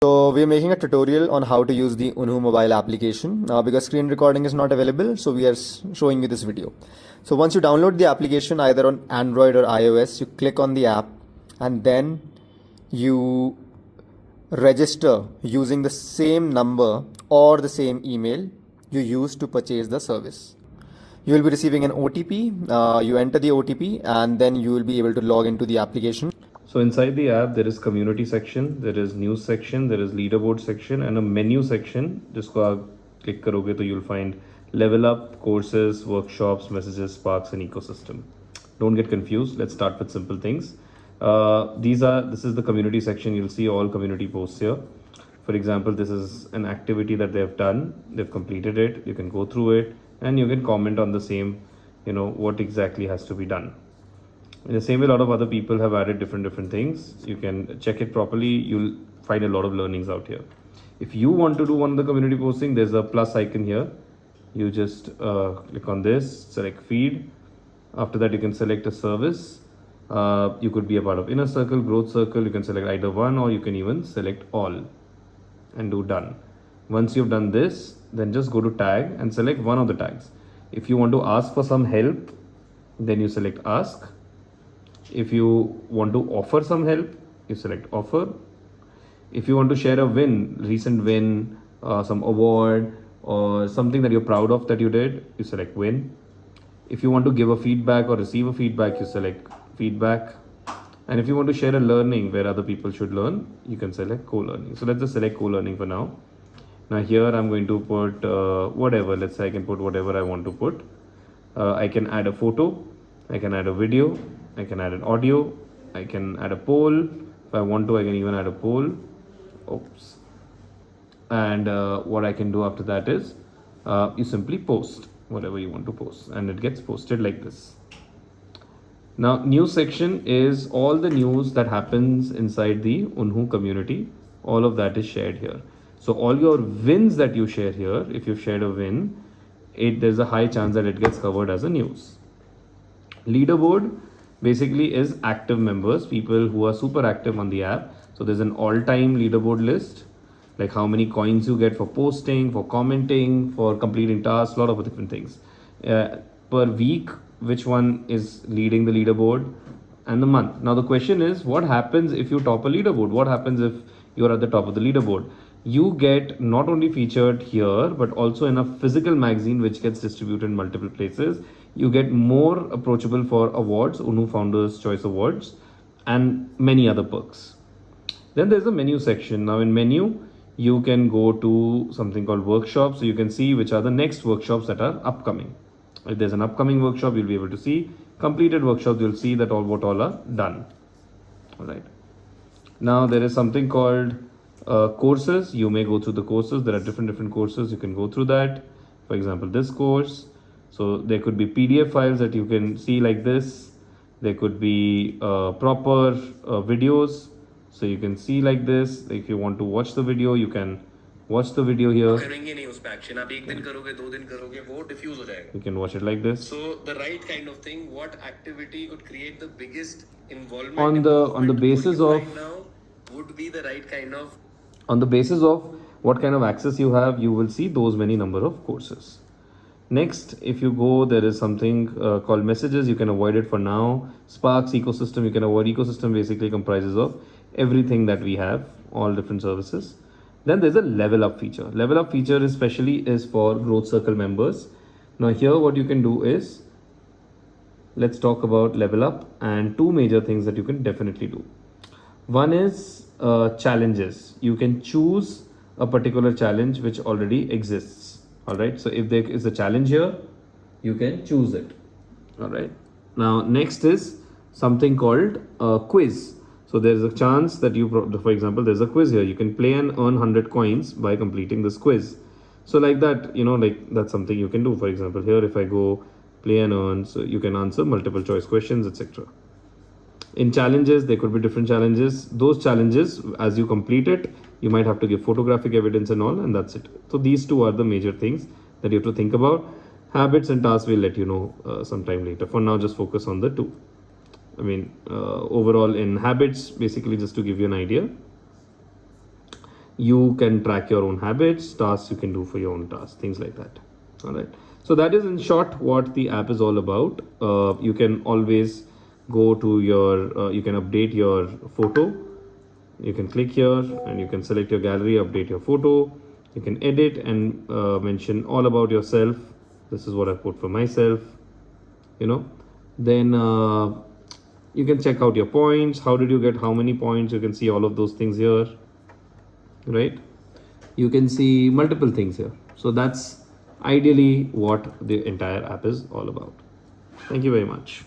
So we are making a tutorial on how to use the UNHU mobile application. Because screen recording is not available, so we are showing you this video. So once you download the application either on Android or iOS, you click on the app and then you register using the same number or the same email you used to purchase the service. You will be receiving an OTP. You enter the OTP and then you will be able to log into the application. So inside the app, there is community section, there is news section, there is leaderboard section, and a menu section. जिसको आप click करोगे तो you'll find level up, courses, workshops, messages, sparks, and ecosystem. Don't get confused. Let's start with simple things. This is the community section. You'll see all community posts here. For example, this is an activity that they have done. They've completed it. You can go through it and you can comment on the same. What exactly has to be done. In the same way, a lot of other people have added different things. You can check it properly. You'll find a lot of learnings out here. If you want to do one of the community posting, there's a plus icon here. You just click on this, select feed. After that, you can select a service. You could be a part of inner circle, growth circle. You can select either one, or you can even select all and do done. Once you've done this, then just go to tag and select one of the tags. If you want to ask for some help, then you select ask. If you want to offer some help, you select offer. If you want to share a win, recent win, some award or something that you're proud of that you did, you select win. If you want to give a feedback or receive a feedback, you select feedback. And if you want to share a learning where other people should learn, you can select co-learning. So let's just select co-learning for now. Now here I'm going to put whatever. Let's say I can put whatever I want to put. I can add a photo. I can add a video. I can add an audio. I can add a poll. If I want to, I can even add a poll. Oops. And what I can do after that is you simply post whatever you want to post and it gets posted like this. Now, news section is all the news that happens inside the UNHU community. All of that is shared here. So all your wins that you share here, if you've shared a win, there's a high chance that it gets covered as a news. Leaderboard basically is active members, people who are super active on the app. So there's an all-time leaderboard list, like how many coins you get for posting, for commenting, for completing tasks, a lot of different things. Per week, which one is leading the leaderboard, and the month. Now the question is, what happens if you top a leaderboard? What happens if you're at the top of the leaderboard? You get not only featured here, but also in a physical magazine which gets distributed in multiple places. You get more approachable for awards, UNHU Founders Choice Awards, and many other perks. Then there's a menu section. Now in menu, you can go to something called workshops. So you can see which are the next workshops that are upcoming. If there's an upcoming workshop, you'll be able to see. Completed workshops, you'll see that what all are done. All right. Now there is something called courses. You may go through the courses. There are different courses. You can go through that. For example, this course. So there could be PDF files that you can see like this. There could be proper videos. So you can see like this. If you want to watch the video, you can watch the video here. You can watch it like this. So the right kind of thing, what activity could create the biggest involvement on the basis of right now would be the right kind of. On the basis of what kind of access you have, you will see those many number of courses. Next, if you go, there is something called messages. You can avoid it for now. Sparks, ecosystem, you can avoid. Ecosystem basically comprises of everything that we have, all different services. Then there's a level up feature. Level up feature especially is for growth circle members. Now here what you can do is, let's talk about level up and two major things that you can definitely do. One is challenges. You can choose a particular challenge which already exists. All right. So if there is a challenge here, you can choose it. All right. Now next is something called a quiz. So there's a chance that for example, there's a quiz here. You can play and earn 100 coins by completing this quiz. So like that, that's something you can do. For example, here if I go play and earn, so you can answer multiple choice questions, etc. In challenges, there could be different challenges. Those challenges, as you complete it, you might have to give photographic evidence and all, and that's it. So these two are the major things that you have to think about. Habits and tasks will let you know sometime later. For now, just focus on the two. Overall in habits, basically just to give you an idea. You can track your own habits, tasks you can do for your own tasks, things like that. All right. So that is in short what the app is all about. You can always go to your, you can update your photo. You can click here and you can select your gallery, update your photo. You can edit and mention all about yourself. This is what I put for myself, you know. Then you can check out your points. How did you get how many points? You can see all of those things here, right? You can see multiple things here. So that's ideally what the entire app is all about. Thank you very much.